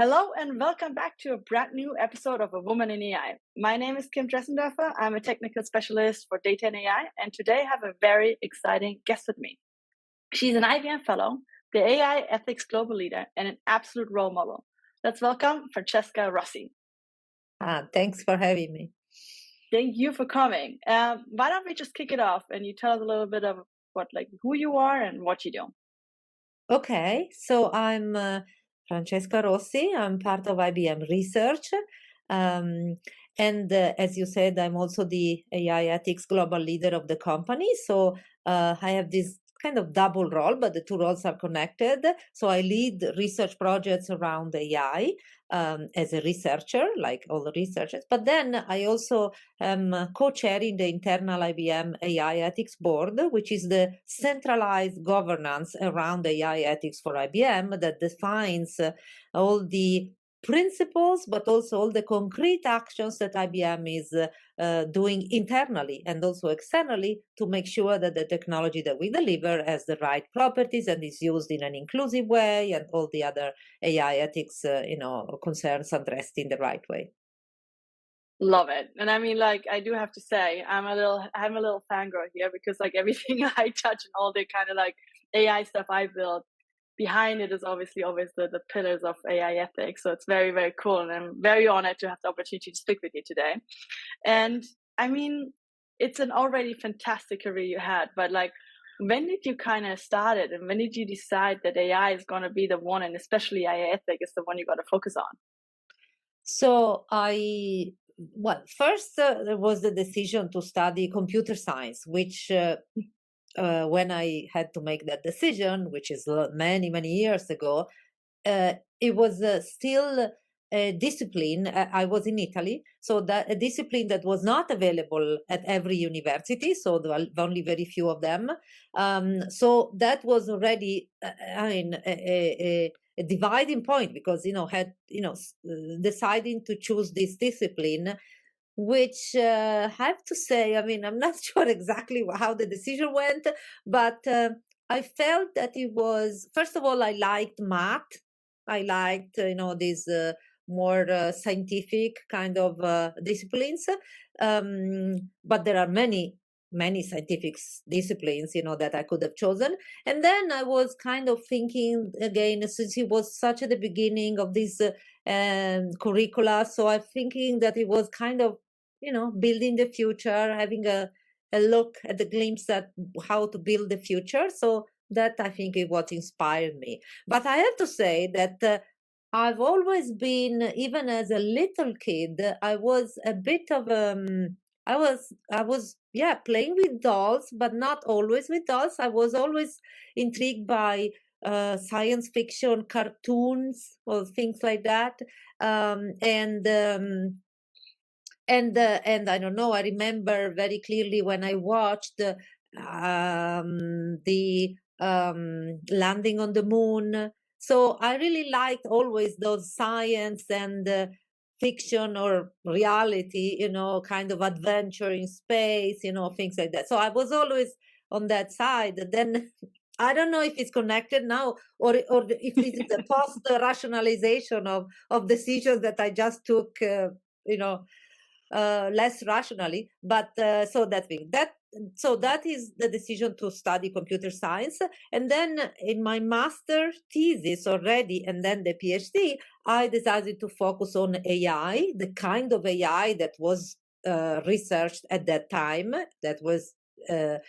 Hello and welcome back to a brand new episode of A Woman in AI. My name is Kim Dressendorfer. I'm a technical specialist for data and AI, and today I have a very exciting guest with me. She's an IBM fellow, the AI ethics global leader, and an absolute role model. Let's welcome Francesca Rossi. Thanks for having me. Thank you for coming. Why don't we just kick it off and you tell us a little bit of who you are and what you do? Okay, so I'm Francesca Rossi. I'm part of IBM Research. Um, and as you said, I'm also the AI ethics global leader of the company. So I have this kind of double role, but the two roles are connected. So I lead research projects around AI as a researcher, like all the researchers. But then I also am co-chairing the internal IBM AI Ethics Board, which is the centralized governance around AI ethics for IBM that defines all the principles, but also all the concrete actions that IBM is doing internally and also externally to make sure that the technology that we deliver has the right properties and is used in an inclusive way, and all the other AI ethics, concerns addressed in the right way. Love it. And I mean, I do have to say, I'm a little fangirl here because everything I touch and all the kind of AI stuff I build, behind it is obviously always the pillars of AI ethics. So it's very, very cool. And I'm very honored to have the opportunity to speak with you today. And I mean, it's an already fantastic career you had, but when did you kind of start it? And when did you decide that AI is going to be the one, and especially AI ethic is the one you got to focus on? So first there was the decision to study computer science, which when I had to make that decision, which is many, many years ago, it was still a discipline. I was in Italy, so that a discipline that was not available at every university, so there were only very few of them. So that was already, a dividing point, because deciding to choose this discipline, which I have to say, I mean, I'm not sure exactly how the decision went, but I felt that it was, first of all, I liked math. I liked, these more scientific kind of disciplines. But there are many scientific disciplines, that I could have chosen. And then I was kind of thinking again, since it was such at the beginning of this curricula, so I'm thinking that it was kind of, building the future, having a look at the glimpse at how to build the future. So that, I think, is what inspired me. But I have to say that I've always been, even as a little kid, I was a bit of yeah, playing with dolls, but not always with dolls. I was always intrigued by science fiction cartoons or things like that. Um, and um, and I don't know. I remember very clearly when I watched the landing on the moon. So I really liked always those science and fiction or reality, kind of adventure in space, things like that. So I was always on that side. Then I don't know if it's connected now, or if this is a post rationalization of decisions that I just took, you know less rationally. But so that is the decision to study computer science. And then in my master thesis already, and then the PhD, I decided to focus on AI, the kind of AI that was researched at that time, that was in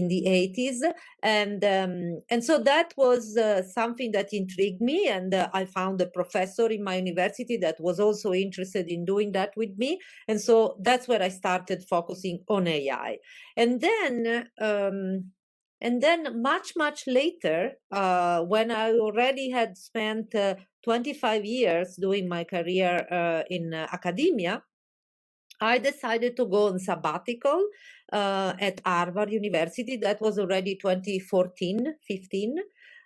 the 80s. And so that was something that intrigued me, and I found a professor in my university that was also interested in doing that with me. And so that's where I started focusing on AI. And then much later, when I already had spent 25 years doing my career in academia, I decided to go on sabbatical at Harvard University. That was already 2014, 15.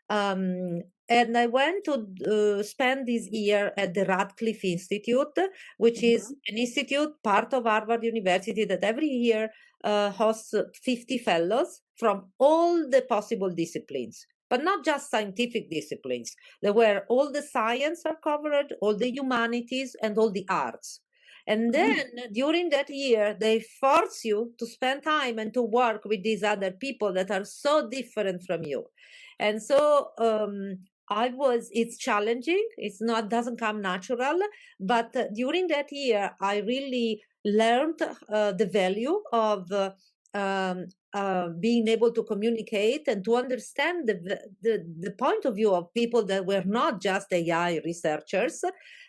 And I went to spend this year at the Radcliffe Institute, which is an institute, part of Harvard University, that every year hosts 50 fellows from all the possible disciplines. but not just scientific disciplines. There were all the science are covered, all the humanities, and all the arts. And Mhm. then during that year, they force you to spend time and to work with these other people that are so different from you. And so it's challenging. It's not, doesn't come natural. But during that year, I really learned the value of being able to communicate and to understand the point of view of people that were not just AI researchers.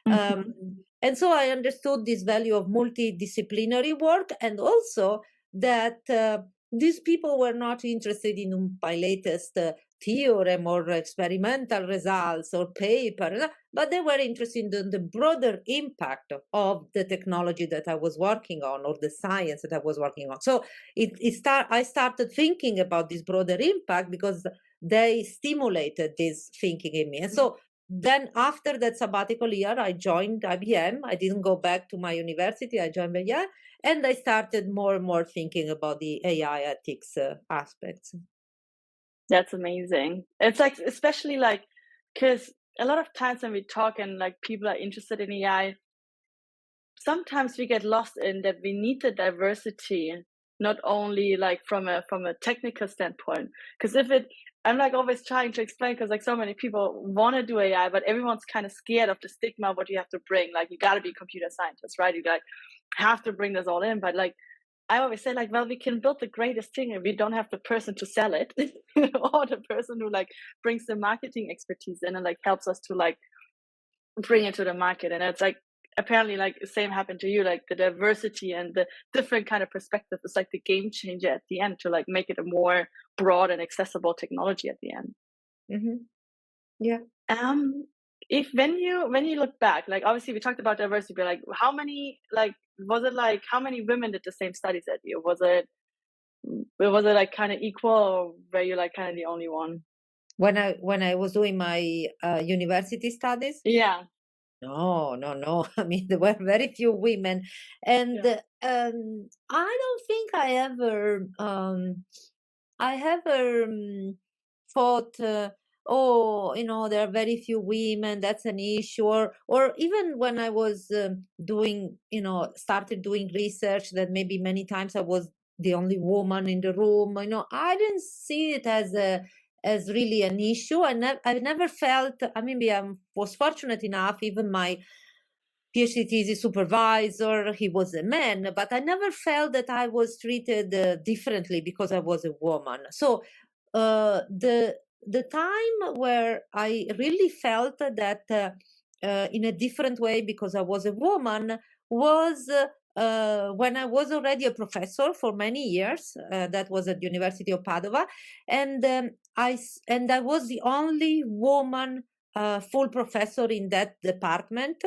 Um, Mhm. and so I understood this value of multidisciplinary work, and also that these people were not interested in my latest theorem or experimental results or paper, but they were interested in the broader impact of the technology that I was working on or the science that I was working on. So I started thinking about this broader impact because they stimulated this thinking in me. And so then after that sabbatical year, I joined IBM. I didn't go back to my university. I joined IBM, and I started more and more thinking about the AI ethics aspects. That's amazing. It's like, especially like, because a lot of times when we talk and like people are interested in AI, sometimes we get lost in that we need the diversity, not only like from a technical standpoint. Because if it, I'm like always trying to explain, because like so many people want to do AI, but everyone's kind of scared of the stigma of what you have to bring. Like you got to be a computer scientist, right? You like have to bring this all in. But like I always say, like, well, we can build the greatest thing if we don't have the person to sell it, or the person who like brings the marketing expertise in and like helps us to like bring it to the market. And it's like apparently like the same happened to you, like the diversity and the different kind of perspective is like the game changer at the end to like make it a more broad and accessible technology at the end. Hmm. Yeah. um if when you look back, like obviously we talked about diversity, but like how many, like was it like how many women did the same studies at you? Was it like kind of equal, or were you like kind of the only one? When I was doing my university studies, Yeah. no, no, no. I mean, there were very few women, and Yeah. I don't think I ever thought, oh, there are very few women. That's an issue, or even when I was doing, started doing research, that maybe many times I was the only woman in the room. I didn't see it as really an issue. I never felt. I mean, I was fortunate enough. Even my PhD thesis supervisor, he was a man, but I never felt that I was treated differently because I was a woman. So the time where I really felt that in a different way because I was a woman was when I was already a professor for many years. That was at the University of Padova, and I was the only woman full professor in that department.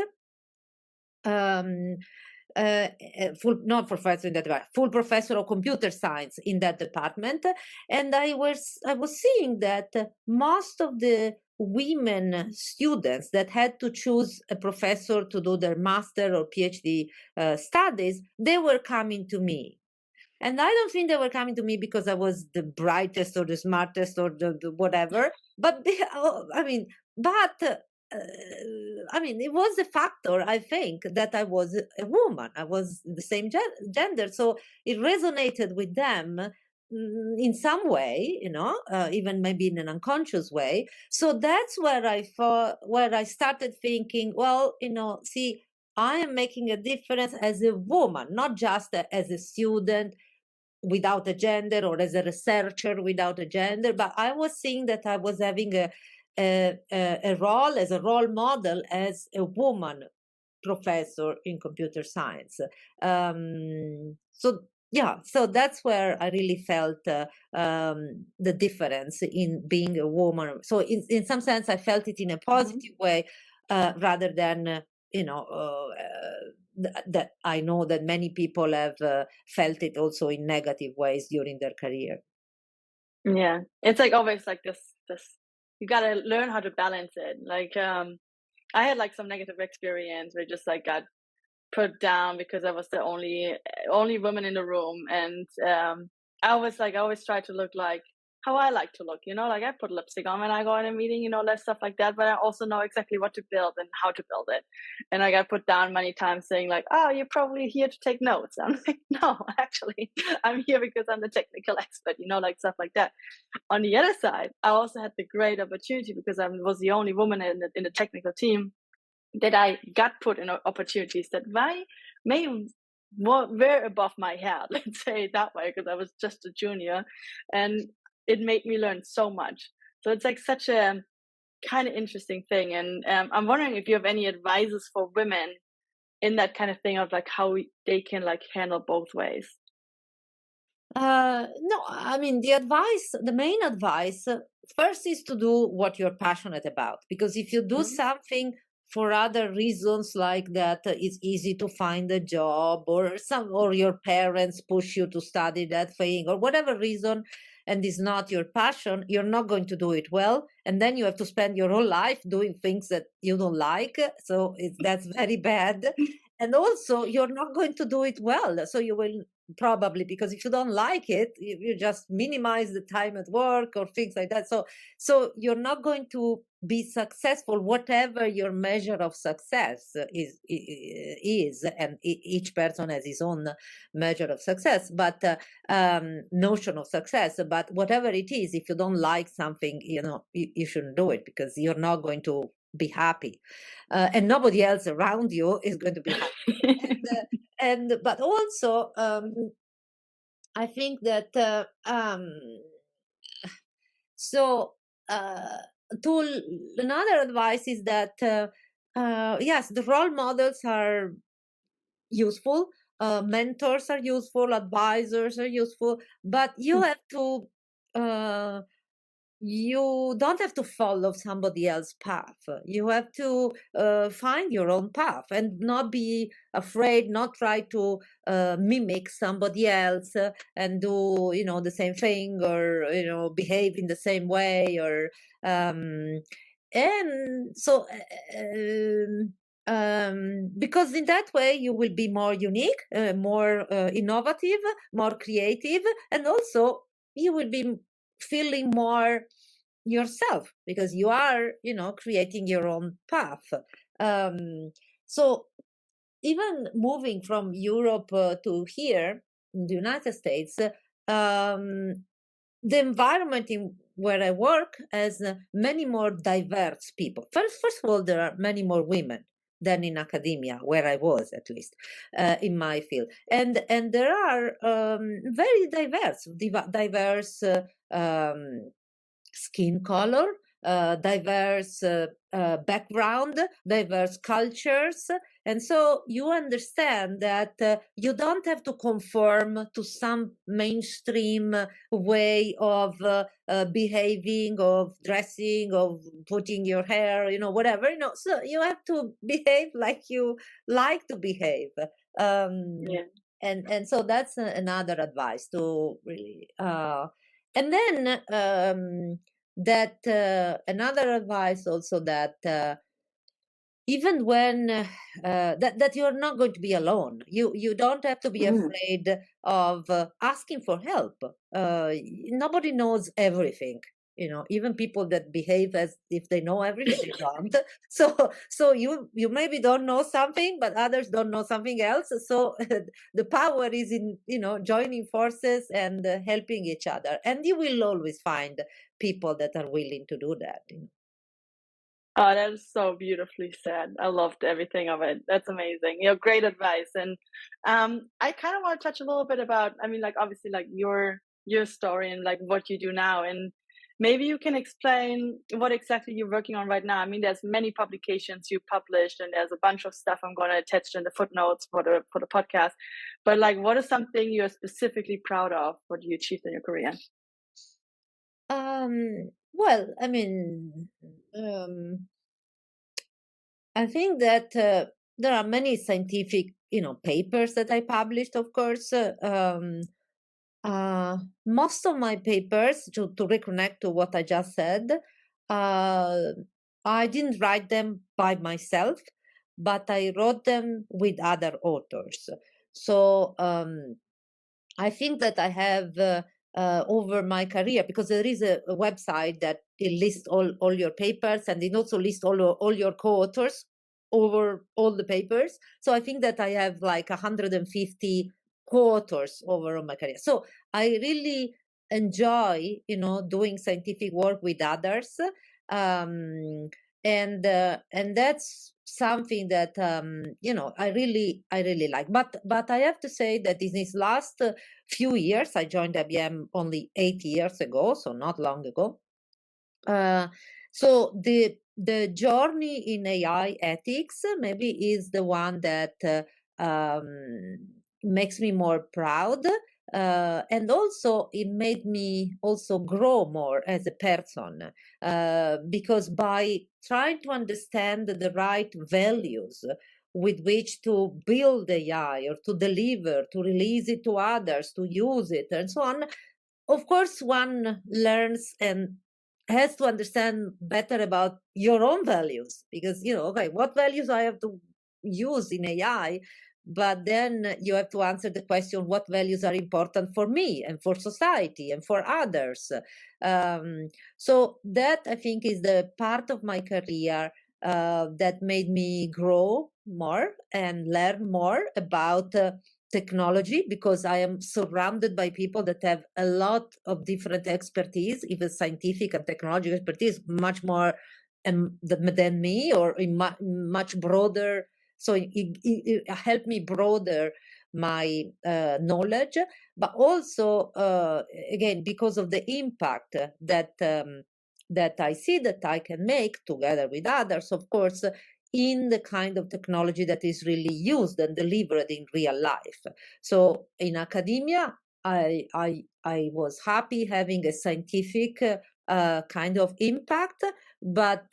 um, full not professor in that department, full professor of computer science in that department, and I was seeing that most of the women students that had to choose a professor to do their master or PhD studies, they were coming to me. And I don't think they were coming to me because I was the brightest or the smartest or the whatever. But I mean, but I mean, it was a factor. I think that I was a woman. I was the same gender, so it resonated with them in some way, even maybe in an unconscious way. So that's where I started thinking, well, see, I am making a difference as a woman, not just as a student without a gender or as a researcher without a gender, but I was seeing that I was having a role as a role model as a woman professor in computer science. So yeah, so that's where I really felt the difference in being a woman. So in some sense, I felt it in a Mhm. positive way rather than that I know that many people have felt it also in negative ways during their career. Yeah, it's like always like this you gotta learn how to balance it. Like, I had like some negative experience where I just like got put down because I was the only woman in the room, and I always try to look like how I like to look, like I put lipstick on when I go in a meeting, less stuff like that, but I also know exactly what to build and how to build it. And like I put down many times saying like, oh, you're probably here to take notes. I'm like, no, actually, I'm here because I'm the technical expert, like stuff like that. On the other side, I also had the great opportunity because I was the only woman in the technical team that I got put in opportunities that may were above my head, let's say it that way, because I was just a junior, and it made me learn so much. So it's like such a kind of interesting thing, and I'm wondering if you have any advices for women in that kind of thing of like how they can like handle both ways. No, I mean, the main advice, first is to do what you're passionate about. Because if you do Mhm. something for other reasons like that, it's easy to find a job, or your parents push you to study that thing, or whatever reason, and is not your passion, you're not going to do it well. And then you have to spend your whole life doing things that you don't like. So that's very bad. And also, you're not going to do it well. So you will probably, because if you don't like it, you just minimize the time at work or things like that. So you're not going to be successful, whatever your measure of success is, and each person has his own measure of success, but notion of success. But whatever it is, if you don't like something, you shouldn't do it, because you're not going to be happy, and nobody else around you is going to be happy. And but also, I think that so uh, another advice is that, yes, the role models are useful, mentors are useful, advisors are useful, but uh, you don't have to follow somebody else's path. You have to find your own path and not be afraid, not try to mimic somebody else, and do the same thing, or behave in the same way, or and so because in that way you will be more unique, more innovative, more creative, and also you will be feeling more yourself, because you are creating your own path. So even moving from Europe to here in the United States, the environment in where I work has many more diverse people. First of all, there are many more women than in academia, where I was, at least, in my field, and there are very diverse skin color, diverse background, diverse cultures. And so you understand that you don't have to conform to some mainstream way of behaving, of dressing, of putting your hair, whatever. So you have to behave like you like to behave. Um, Yeah. and so that's another advice to really. And then that another advice also, that even when that you're not going to be alone. You don't have to be Mhm. afraid of asking for help. Nobody knows everything. Even people that behave as if they know everything, they don't. So you maybe don't know something, but others don't know something else. So the power is in joining forces and helping each other, and you will always find people that are willing to do that. Oh, that is so beautifully said. I loved everything of it. That's amazing. Great advice. And I kind of want to touch a little bit about, I mean, like obviously like your story and like what you do now. And maybe you can explain what exactly you're working on right now. I mean, there's many publications you published and there's a bunch of stuff I'm going to attach in the footnotes for the podcast. But like what is something you're specifically proud of what you achieved in your career? Well, I mean, I think that there are many scientific, papers that I published, of course. Most of my papers, to reconnect to what I just said, uh, I didn't write them by myself, but I wrote them with other authors. So I think that I have over my career, because there is a website that it lists all your papers, and it also lists all your co-authors over all the papers. So I think that I have like 150 co-authors over on my career. So I really enjoy, doing scientific work with others. Um, and that's something that I really like. But I have to say that in this last few years, I joined IBM only 8 years ago, so not long ago. uh, so the journey in AI ethics maybe is the one that makes me more proud, and also it made me also grow more as a person, because by trying to understand the right values with which to build AI or to deliver, to release it to others, to use it, and so on, of course one learns and has to understand better about your own values, because okay, what values I have to use in AI, but then you have to answer the question, what values are important for me and for society and for others. um, so that, I think, is the part of my career that made me grow more and learn more about technology, because I am surrounded by people that have a lot of different expertise, even scientific and technological expertise, much more than me, or in much broader. So it helped me broader my knowledge, but also again, because of the impact that I see that I can make together with others, of course, in the kind of technology that is really used and delivered in real life. So in academia, I was happy having a scientific kind of impact, but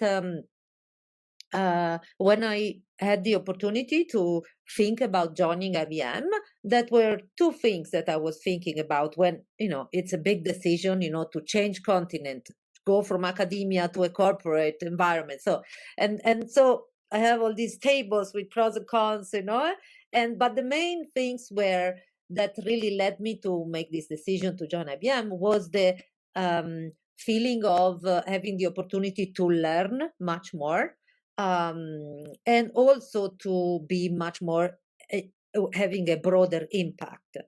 when I had the opportunity to think about joining IBM, that were two things that I was thinking about when, it's a big decision, to change continent, go from academia to a corporate environment. So, and so I have all these tables with pros and cons, but the main things were that really led me to make this decision to join IBM was the feeling of having the opportunity to learn much more, and also to be much more having a broader impact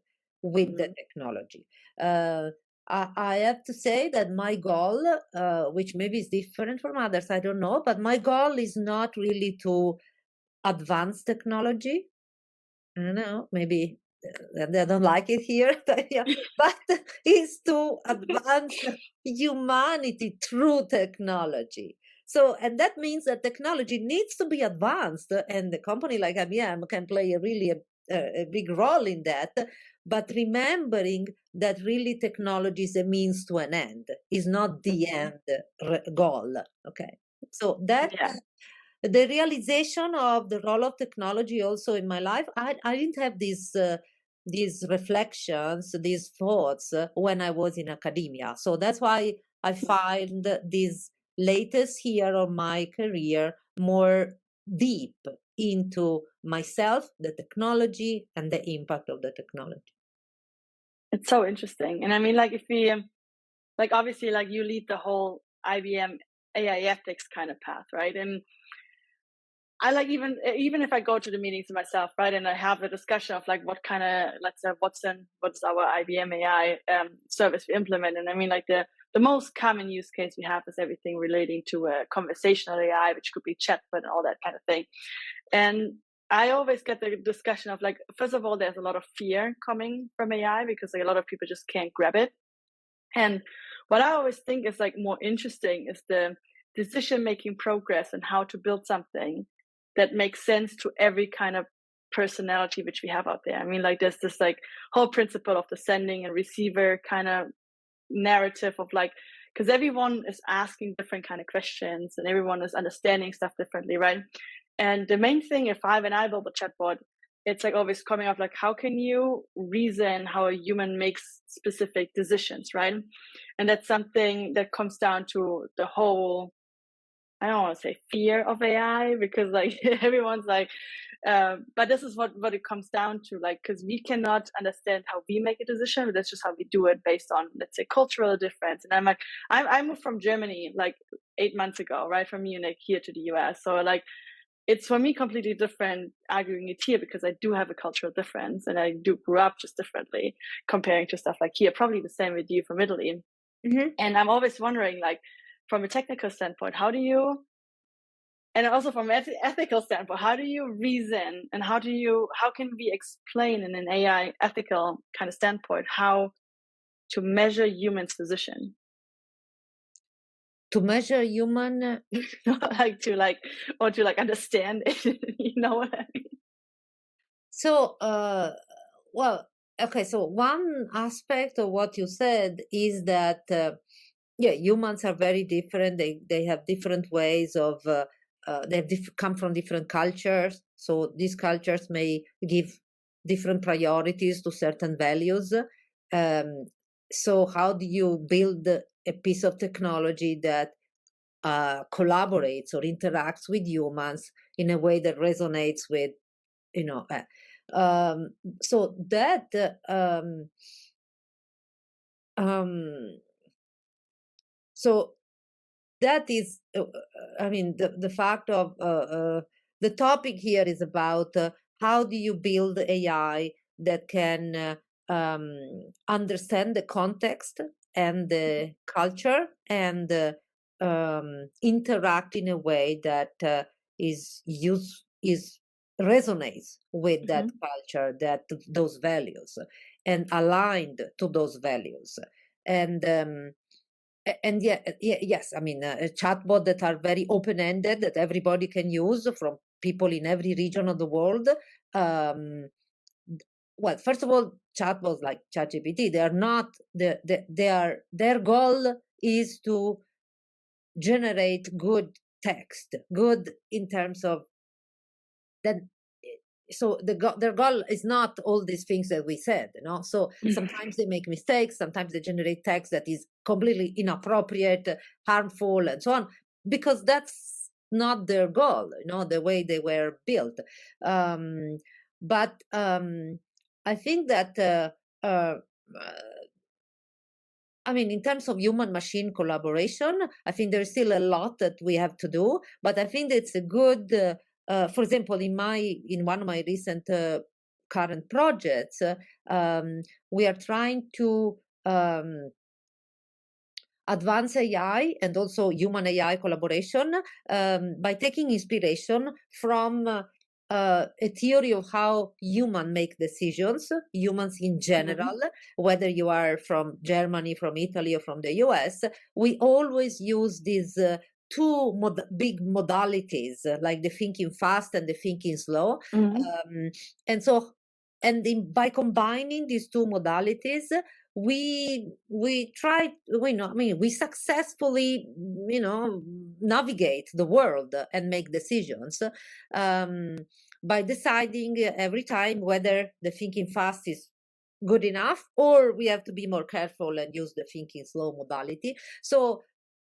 with the Mhm. technology. Uh, I have to say that my goal, which maybe is different from others, I don't know, but my goal is not really to advance technology. I don't know, maybe they don't like it here, yeah, but is to advance humanity through technology. So, and that means that technology needs to be advanced, and the company like IBM can play a big role in that. But remembering that really technology is a means to an end, is not the Mhm. end goal. Okay, so that Yeah. the realization of the role of technology also in my life, I didn't have these reflections, these thoughts when I was in academia. So that's why I find this latest year of my career more deep into myself, the technology, and the impact of the technology. It's so interesting. And I mean, like, if we, like, obviously, like, you lead the whole IBM AI ethics kind of path, right? And I like, even if I go to the meetings myself, right, and I have a discussion of like what kind of, let's say, what's our IBM AI service we implement, and I mean, like, the most common use case we have is everything relating to conversational AI, which could be chatbot and all that kind of thing. And I always get the discussion of like, first of all, there's a lot of fear coming from AI because like a lot of people just can't grab it. And what I always think is like more interesting is the decision making progress and how to build something that makes sense to every kind of personality which we have out there. I mean, like, there's this like whole principle of the sending and receiver kind of narrative of like, because everyone is asking different kind of questions and everyone is understanding stuff differently, right? And the main thing, if I when I build a chatbot, it's like always coming up like, how can you reason how a human makes specific decisions, right? And that's something that comes down to the whole I don't want to say fear of AI because like everyone's like, but this is what it comes down to, like, because we cannot understand how we make a decision, but that's just how we do it based on, let's say, cultural difference. And I'm like, I moved from Germany like 8 months ago, right, from Munich here to the US. So like, it's for me completely different arguing it here because I do have a cultural difference and I do grew up just differently comparing to stuff like here. Probably the same with you from Italy. Mhm. And I'm always wondering, like, from a technical standpoint, how do you, and also from an ethical standpoint, how do you reason and how can we explain in an AI ethical kind of standpoint how to measure humans' position? To measure human, Like to like or to like understand it, you know what I mean? so well, okay, so one aspect of what you said is that yeah, humans are very different. They have different ways of come from different cultures, so these cultures may give different priorities to certain values. um, so how do you build a piece of technology that collaborates or interacts with humans in a way that resonates with, you know uh, um, so that um, so that is I mean, the fact of the topic here is about how do you build AI that can understand the context and the culture and interact in a way that is resonates with that Mhm. culture, that those values, and aligned to those values. And and yeah, yes, I mean, chatbot that are very open-ended that everybody can use from people in every region of the world. Um, well, first of all, chatbots like ChatGPT, they are not they are their goal is to generate good text, good in terms of then so their goal is not all these things that we said, you know. So sometimes they make mistakes, sometimes they generate text that is completely inappropriate, harmful, and so on, because that's not their goal, you know, the way they were built. um, but I think that uh, I mean, in terms of human machine collaboration, I think there's still a lot that we have to do, but I think it's a good, for example, in one of my recent current projects, we are trying to advanced AI and also human AI collaboration by taking inspiration from a theory of how humans make decisions, humans in Mhm. general, whether you are from Germany, from Italy, or from the US. We always use these two big modalities, like the thinking fast and the thinking slow. Mhm. Um, and so, by combining these two modalities, we try, we know, I mean, we successfully, you know, navigate the world and make decisions um, by deciding every time whether the thinking fast is good enough or we have to be more careful and use the thinking slow modality. So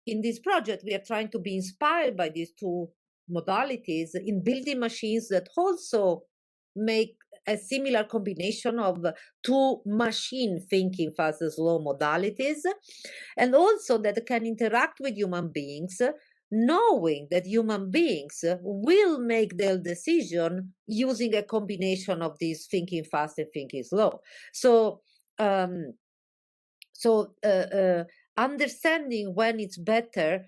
in this project, we are trying to be inspired by these two modalities in building machines that also make a similar combination of two machine thinking fast and slow modalities, and also that can interact with human beings, knowing that human beings will make their decision using a combination of these thinking fast and thinking slow. So um, so understanding when it's better,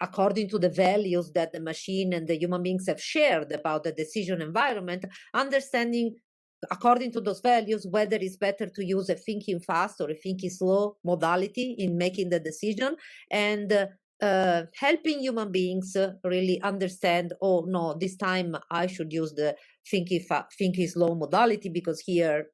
according to the values that the machine and the human beings have shared about the decision environment, understanding according to those values whether it's better to use a thinking fast or a thinking slow modality in making the decision, and helping human beings really understand, oh no, this time I should use the thinking slow modality because here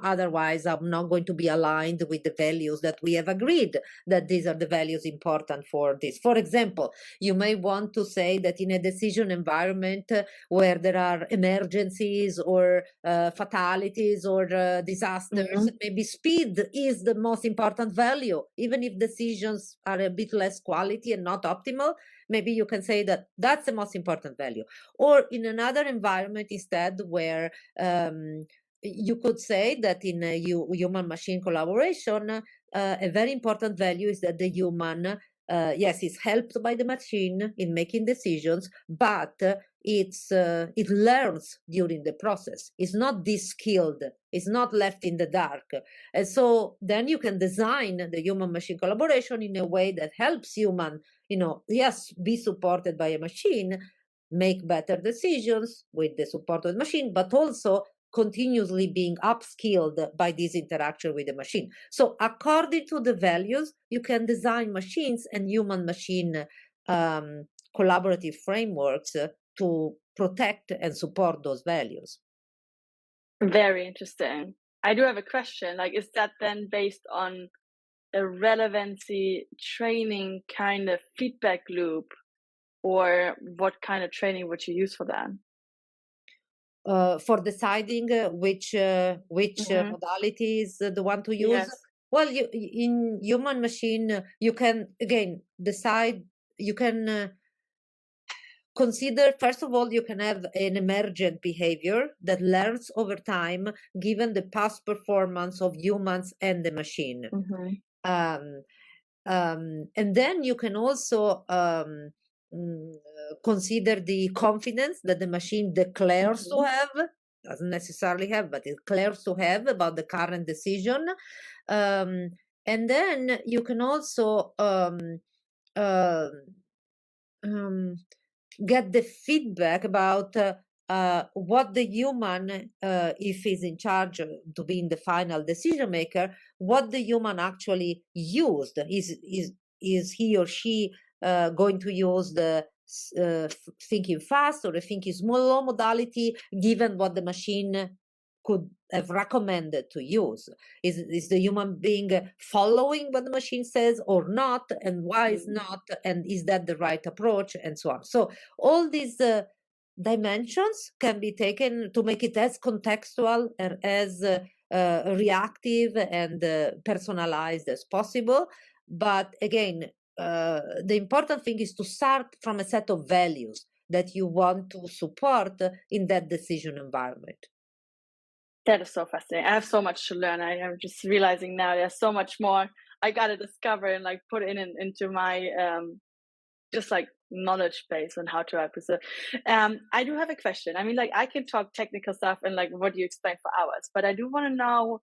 otherwise I'm not going to be aligned with the values that we have agreed that these are the values important for this. For example, you may want to say that in a decision environment where there are emergencies or fatalities or disasters, Mhm. maybe speed is the most important value, even if decisions are a bit less quality and not optimal. Maybe you can say that that's the most important value. Or in another environment instead where you could say that in a human machine collaboration, a very important value is that the human, yes, is helped by the machine in making decisions, but it learns during the process. It's not de-skilled. It's not left in the dark. And so then you can design the human machine collaboration in a way that helps human, yes, be supported by a machine, make better decisions with the support of the machine, but also continuously being upskilled by this interaction with the machine. So according to the values, you can design machines and human machine collaborative frameworks to protect and support those values. Very interesting. I do have a question. Like, is that then based on a relevancy training kind of feedback loop, or what kind of training would you use for that? For deciding which Mhm. modality is the one to use. Yes. Well, in human machine, you can again decide. You can consider, first of all, you can have an emergent behavior that learns over time, given the past performance of humans and the machine. Mhm. Um, and then you can also consider the confidence that the machine declares to Mhm. have, doesn't necessarily have, but it declares to have about the current decision. Um, and then you can also uh, um, get the feedback about what the human, if he's in charge to being the final decision maker, what the human actually used. Is he or she going to use the thinking fast or the thinking slow modality, given what the machine could have recommended to use? Is the human being following what the machine says or not, and why is Mhm. not, and is that the right approach, and so on. So all these dimensions can be taken to make it as contextual and as reactive and personalized as possible. But again, the important thing is to start from a set of values that you want to support in that decision environment. That is so fascinating. I have so much to learn. I am just realizing now there's so much more I gotta discover and like put into my just like knowledge base on how to represent. I do have a question. I mean, like I can talk technical stuff and like what you explain for hours, but I do want to know,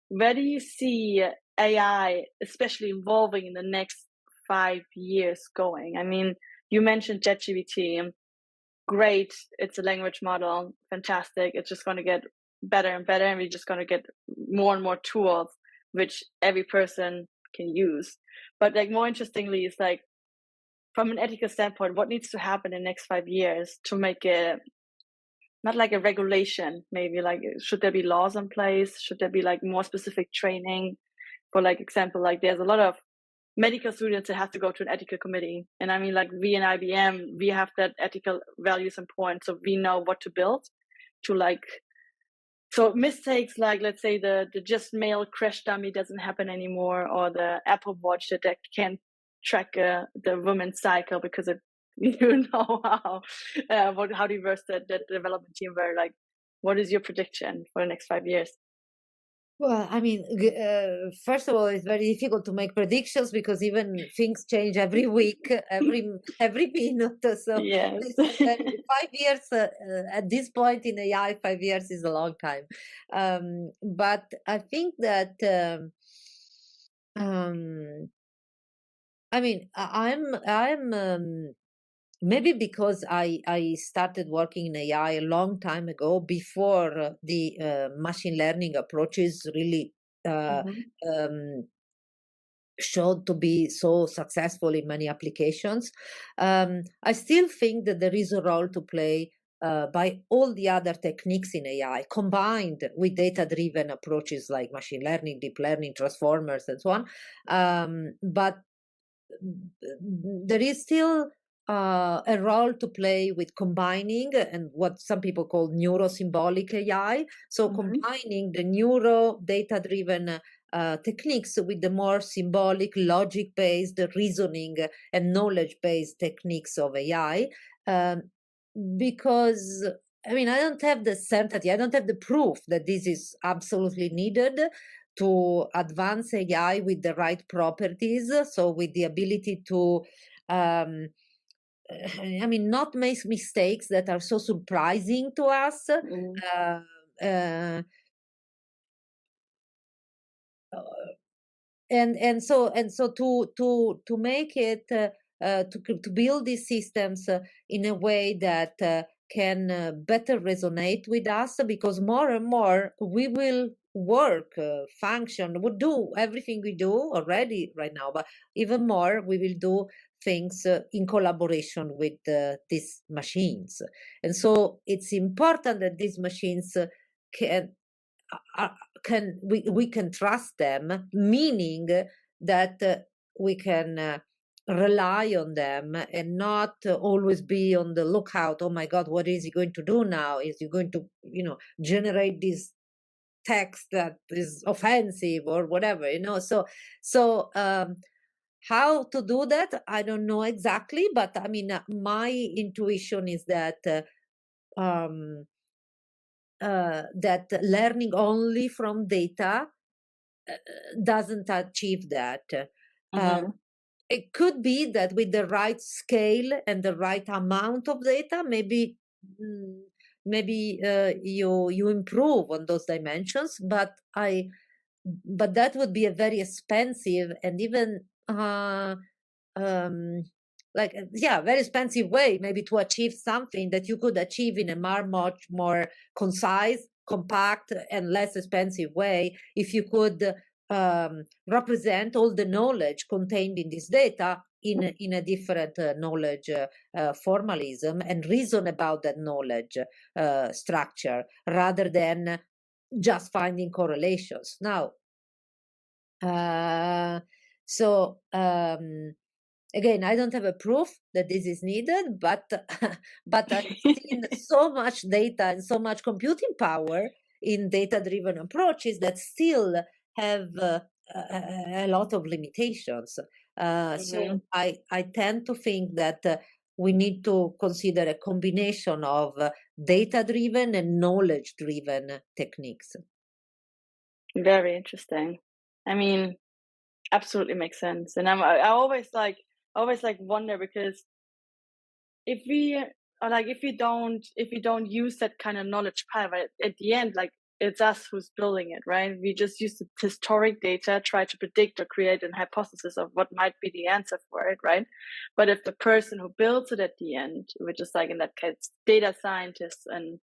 where do you see AI, especially evolving in the next 5 years, going? I mean, you mentioned ChatGPT. Great, it's a language model, fantastic. It's just going to get better and better, and we're just going to get more and more tools which every person can use. But like more interestingly, is like from an ethical standpoint, what needs to happen in the next 5 years to make it not like a regulation, maybe like should there be laws in place? Should there be like more specific training? For like example, like there's a lot of medical students that have to go to an ethical committee. And I mean, like we in IBM, we have that ethical values and points. So we know what to build to like, so mistakes like, let's say the just male crash dummy doesn't happen anymore, or the Apple Watch that can't track the woman's cycle because it, you know how diverse that development team were. Like, what is your prediction for the next 5 years? Well, I mean, first of all, it's very difficult to make predictions because even things change every week, every minute. So Yes. this 5 years at this point in AI, 5 years is a long time. But I think that um, I mean, I'm maybe because I started working in AI a long time ago, before the machine learning approaches really uh, Mhm. um, showed to be so successful in many applications. I still think that there is a role to play by all the other techniques in AI, combined with data-driven approaches like machine learning, deep learning, transformers, and so on. But there is still a role to play with combining and what some people call neurosymbolic AI. So Mhm. combining the neuro data-driven techniques with the more symbolic, logic-based reasoning and knowledge-based techniques of AI. Um, because I mean, I don't have the certainty, I don't have the proof that this is absolutely needed to advance AI with the right properties, so with the ability to, um, I mean, not make mistakes that are so surprising to us. Mhm. Uh, and so to make it to build these systems in a way that can better resonate with us, because more and more we will work, function, we do everything we do already right now, but even more we will do things in collaboration with these machines. And so it's important that these machines can uh, we can trust them, meaning that we can rely on them and not always be on the lookout. Oh my God, what is he going to do now? Is he going to, generate this text that is offensive or whatever? So how to do that? I don't know exactly, but I mean, my intuition is um, that learning only from data uh, doesn't achieve that. Um, Mhm. it could be that with the right scale and the right amount of data, mm, maybe you improve on those dimensions. But that would be a very expensive and even um yeah, very expensive way maybe to achieve something that you could achieve in a much more concise, compact, and less expensive way if you could represent all the knowledge contained in this data in a different knowledge formalism, and reason about that knowledge structure rather than just finding correlations. Now, uh, so again, I don't have a proof that this is needed, but but I've seen so much data and so much computing power in data-driven approaches that still have a lot of limitations. So Mhm. I tend to think that we need to consider a combination of data-driven and knowledge-driven techniques. Very interesting. I mean, absolutely makes sense. And I always like wonder because if we if we don't use that kind of knowledge pile, right, at the end, like it's us who's building it, right? We just use the historic data, try to predict or create an hypothesis of what might be the answer for it, right? But if the person who builds it at the end, which is like in that case data scientists and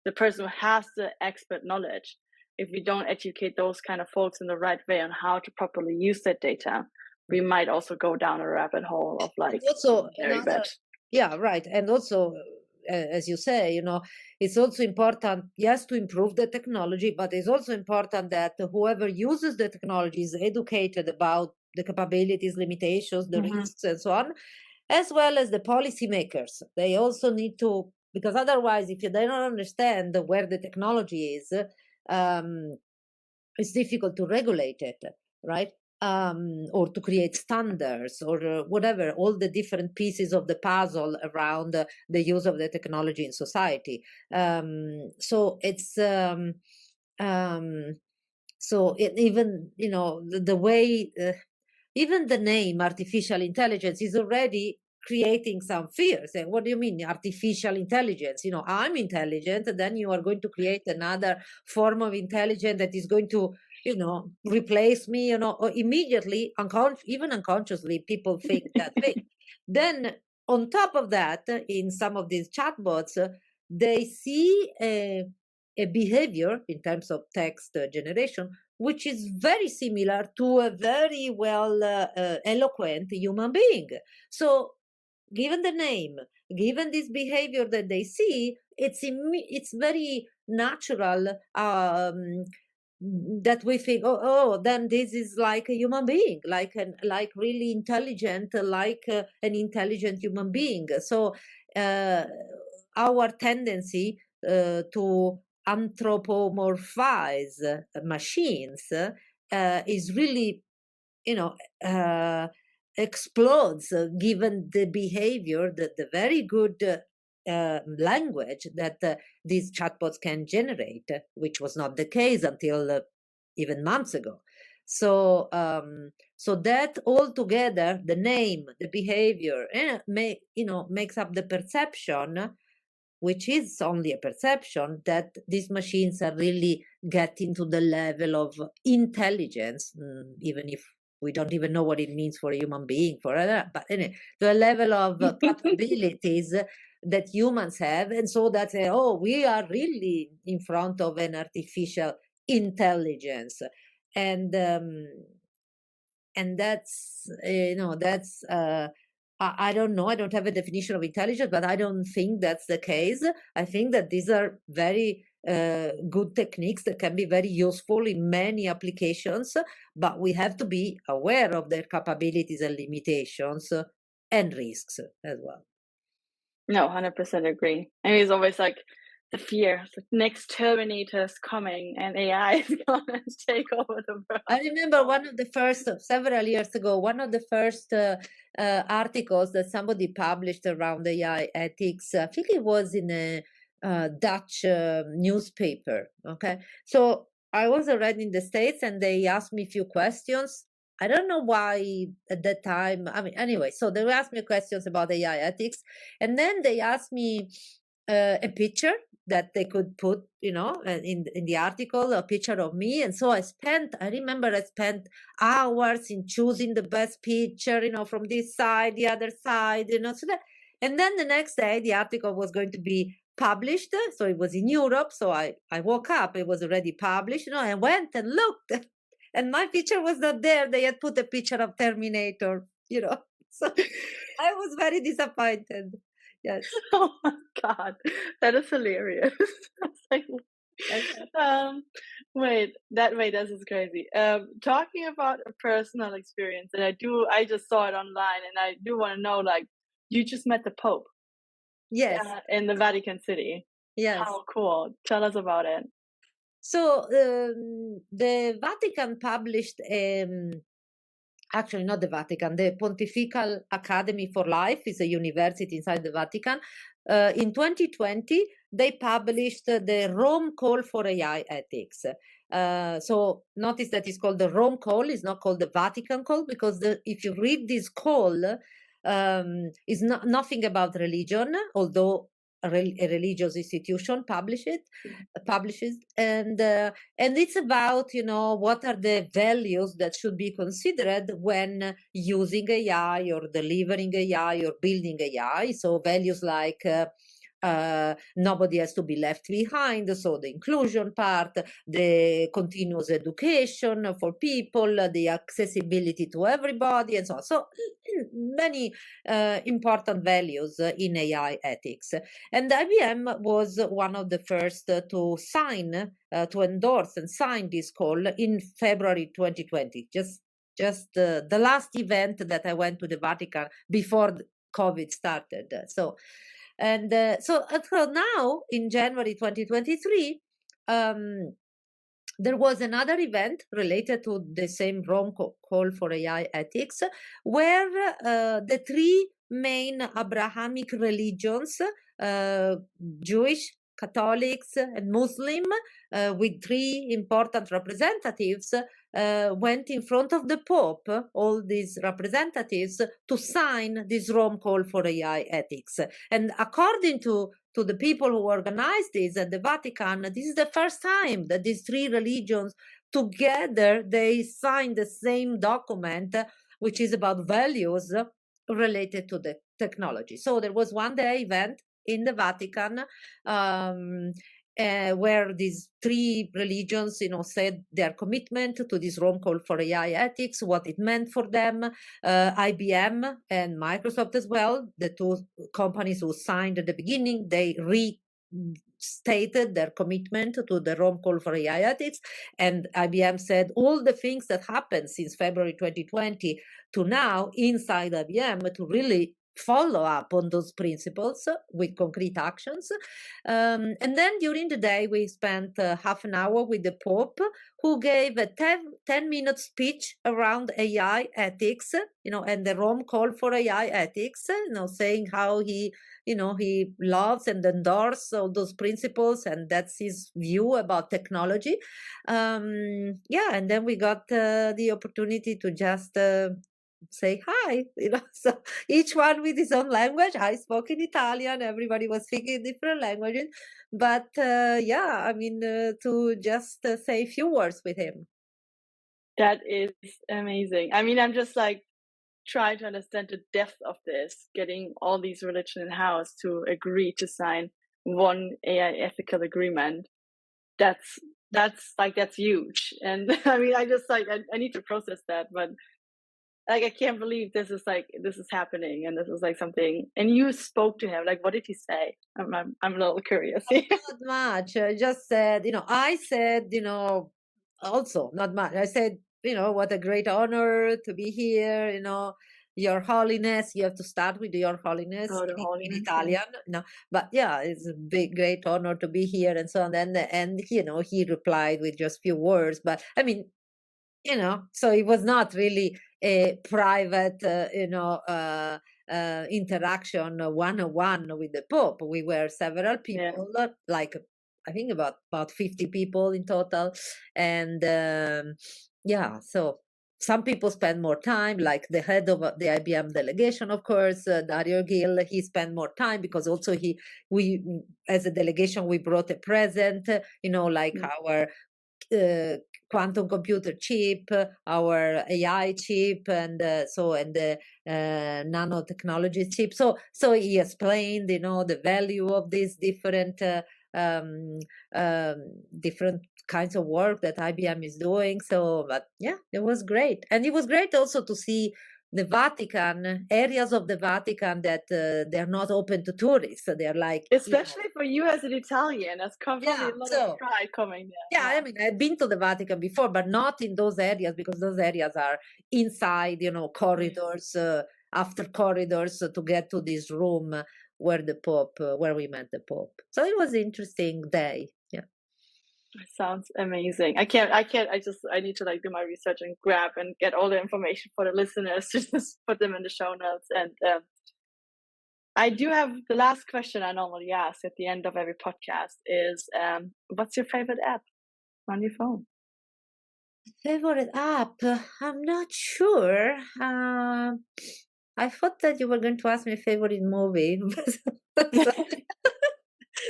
the person who has the expert knowledge, if we don't educate those kind of folks in the right way on how to properly use that data, we might also go down a rabbit hole of And like also very bad. another, yeah, right. And also, as you say, it's also important, yes, to improve the technology, but it's also important that whoever uses the technology is educated about the capabilities, limitations, the Hmm. risks, and so on, as well as the policymakers. They also need to, because otherwise, if they don't understand where the technology is, um, it's difficult to regulate it, right? Or to create standards or whatever, all the different pieces of the puzzle around the use of the technology in society. So it's um, even the way even the name artificial intelligence is already creating some fears. And what do you mean artificial intelligence? I'm intelligent, then you are going to create another form of intelligence that is going to replace me, or immediately even unconsciously people think that way. Then on top of that, in some of these chatbots, they see a behavior in terms of text generation which is very similar to a very well eloquent human being. So given the name, given this behavior that they see, it's very natural that we think, oh, then this is like a human being, like really intelligent, like an intelligent human being. So uh, our tendency to anthropomorphize machines is really, you know, uh, explodes given the behavior, the very good language that these chatbots can generate, which was not the case until even months ago. So, so that all together, the name, the behavior, makes up the perception, which is only a perception, that these machines are really getting to the level of intelligence, even if we don't even know what it means for a human being, but anyway, to a level of capabilities that humans have. And so that, oh, we are really in front of an artificial intelligence. And that's that's I don't know, I don't have a definition of intelligence, but I don't think that's the case. I think that these are very good techniques that can be very useful in many applications, but we have to be aware of their capabilities and limitations and risks as well. No, 100% agree. I mean, it's always like the fear, it's like next Terminator is coming and AI is gonna take over the I world. remember one of the first, several years ago, one of the first articles that somebody published around AI ethics. I think it was in a Dutch newspaper. Okay. So I was already in the States and they asked me a few questions. I don't know why at that time. I mean, anyway, so they asked me questions about AI ethics. And then they asked me a picture that they could put, in the article, a picture of me. And so I remember I spent hours in choosing the best picture, from this side, the other side, so that, and then the next day the article was going to be published. So it was in Europe. So I woke up, it was already published, I went and looked and my picture was not there. They had put a picture of Terminator, so I was very disappointed. Yes. Oh my god, that is hilarious. It's like, Okay. um, wait, this is crazy. Talking about a personal experience, and I just saw it online, and I do want to know, like, you just met the Pope Yes. in the Vatican City. Yes. How cool! Tell us about it. So the Vatican published, actually not the Vatican, the Pontifical Academy for Life is a university inside the Vatican. In 2020, they published the Rome Call for AI Ethics. So notice that it's called the Rome Call, it's not called the Vatican Call, because if you read this call, it's nothing about religion, although a religious institution publishes, and it's about, what are the values that should be considered when using AI or delivering AI or building AI. So values like nobody has to be left behind, so the inclusion part, the continuous education for people, the accessibility to everybody, and so on. So many important values in AI ethics. And IBM was one of the first to sign, to endorse and sign this call in February 2020, just the last event that I went to the Vatican before COVID started. So now in January 2023, there was another event related to the same Rome call for AI ethics, where the three main Abrahamic religions, uh, Jewish, Catholics, and Muslim, with three important representatives, went in front of the Pope, all these representatives, to sign this Rome call for AI ethics. And according to the people who organized this at the Vatican, this is the first time that these three religions together, they signed the same document, which is about values related to the technology. So there was one day event in the Vatican, um, where these three religions, said their commitment to this Rome call for AI ethics, what it meant for them. IBM and Microsoft as well, the two companies who signed at the beginning, they restated their commitment to the Rome call for AI ethics. And IBM said all the things that happened since February 2020 to now inside IBM to really follow up on those principles with concrete actions. And then during the day, we spent half an hour with the Pope, who gave a 10-minute speech around AI ethics, and the Rome call for AI ethics, saying how he loves and endorses all those principles, and that's his view about technology. And then we got the opportunity to just say hi, so each one with his own language. I spoke in Italian, everybody was speaking different languages, but to just say a few words with him. That is amazing. I mean, I'm just like trying to understand the depth of this, getting all these religions in house to agree to sign one AI ethical agreement. That's huge. And I mean, I just like I need to process that, but like I can't believe this is happening, and this is like something. And you spoke to him. Like, what did he say? I'm a little curious. Not much. I just said, I said, also not much. I said, what a great honor to be here, Your Holiness. You have to start with Your Holiness Oh, the in holiness. Yeah. Italian. No, but yeah, it's a big, great honor to be here and so on. And he replied with just few words. But I mean, so it was not really a private, interaction one-on-one with the Pope. We were several Yeah. people, like I think about 50 people in total, and so some people spend more time, like the head of the IBM delegation, of course, Dario Gil. He spent more time because also we as a delegation we brought a present, like our quantum computer chip, our AI chip, and the nanotechnology chip. So he explained, the value of these um, um, different kinds of work that IBM is doing. So, but yeah, it was great, and it was great also to see the Vatican, areas of the Vatican that they're not open to tourists. So they're like, Especially for you as an Italian, that's probably yeah, a lot of so pride coming there. yeah, I mean, I've been to the Vatican before, but not in those areas because those areas are inside, corridors, after corridors to get to this room where we met the Pope. So it was an interesting day. Yeah. Sounds amazing. I need to like do my research and grab and get all the information for the listeners to just put them in the show notes. And I do have the last question I normally ask at the end of every podcast is, what's your favorite app on your phone? Favorite app? I'm not sure. I thought that you were going to ask me favorite movie.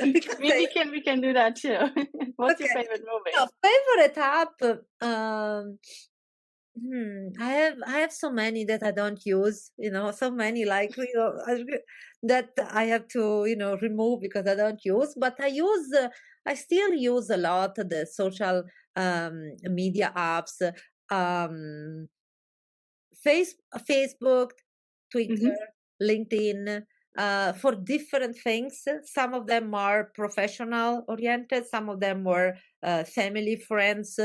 Because We can do that too. What's your okay. favorite movie? No, favorite app. I have so many that I don't use, so many like that I have to remove because I don't use. But I still use a lot the social media apps, um, Facebook, Twitter, Hmm. LinkedIn, for different things. Some of them are professional oriented, some of them were family, friends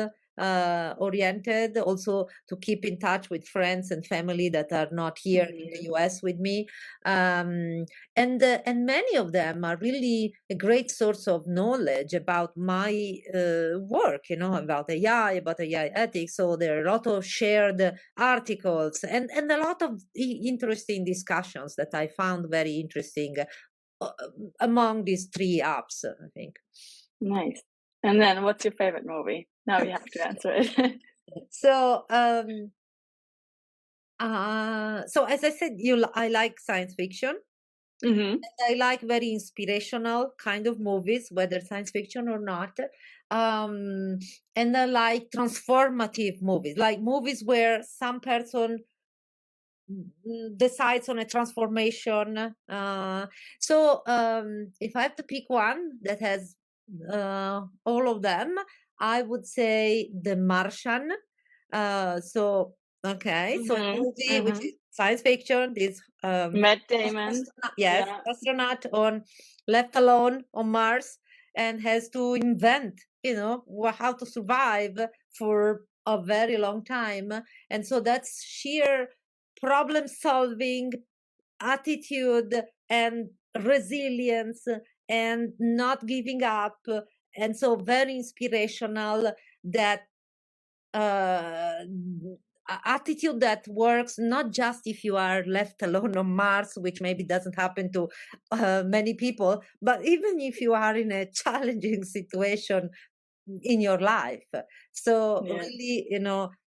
oriented, also to keep in touch with friends and family that are not here in the US with me. And many of them are really a great source of knowledge about my work, about about AI ethics. So there are a lot of shared articles and a lot of interesting discussions that I found very interesting uh, among these three apps, I think. Nice. And then, what's your favorite movie? Now you have to answer it. So, so as I said, I like science fiction. Hmm. I like very inspirational kind of movies, whether science fiction or not. Um, and I like transformative movies, like movies where some person decides on a transformation. So if I have to pick one that has all of them. I would say The Martian. So okay, so a Mhm, movie which mhm. is science fiction. This Matt Damon. yes, Yeah. astronaut on left alone on Mars and has to invent, how to survive for a very long time. And so that's sheer problem solving attitude and resilience and not giving up, and so very inspirational, that attitude that works not just if you are left alone on Mars, which maybe doesn't happen to many people, but even if you are in a challenging situation in your life. So Yeah. really,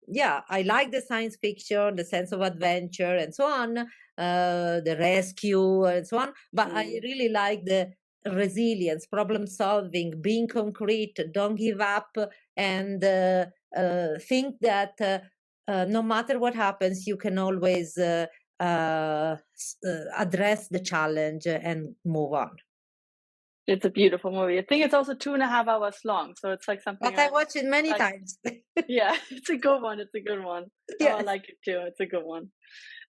yeah, I like the science fiction, the sense of adventure and so on, the rescue and so on, but I Mm. really like the resilience, problem solving, being concrete, don't give up, and think that no matter what happens, you can always address the challenge and move on. It's a beautiful movie. I think it's also 2.5 hours long, so it's like something But I I watched it many like. times. Yeah, it's a good one, it's a good one. Oh, I Yes. like it too, it's a good one.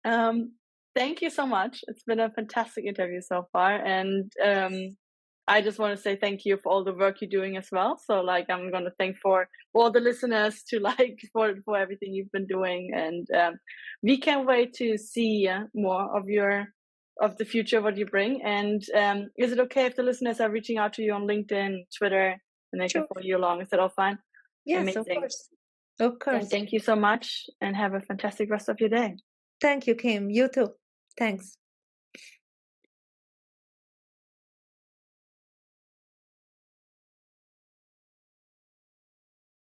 Um, Thank you so much. It's been a fantastic interview so far, and I just want to say thank you for all the work you're doing as well. So, like, I'm going to thank for all the listeners to like for everything you've been doing, and we can't wait to see more of of the future what you bring. And is it okay if the listeners are reaching out to you on LinkedIn, Twitter, and they can Sure. follow you along? Is that all fine? Yes, of Amazing. course. Of Then course. thank you so much, and have a fantastic rest of your day. Thank you, Kim. You too. Thanks.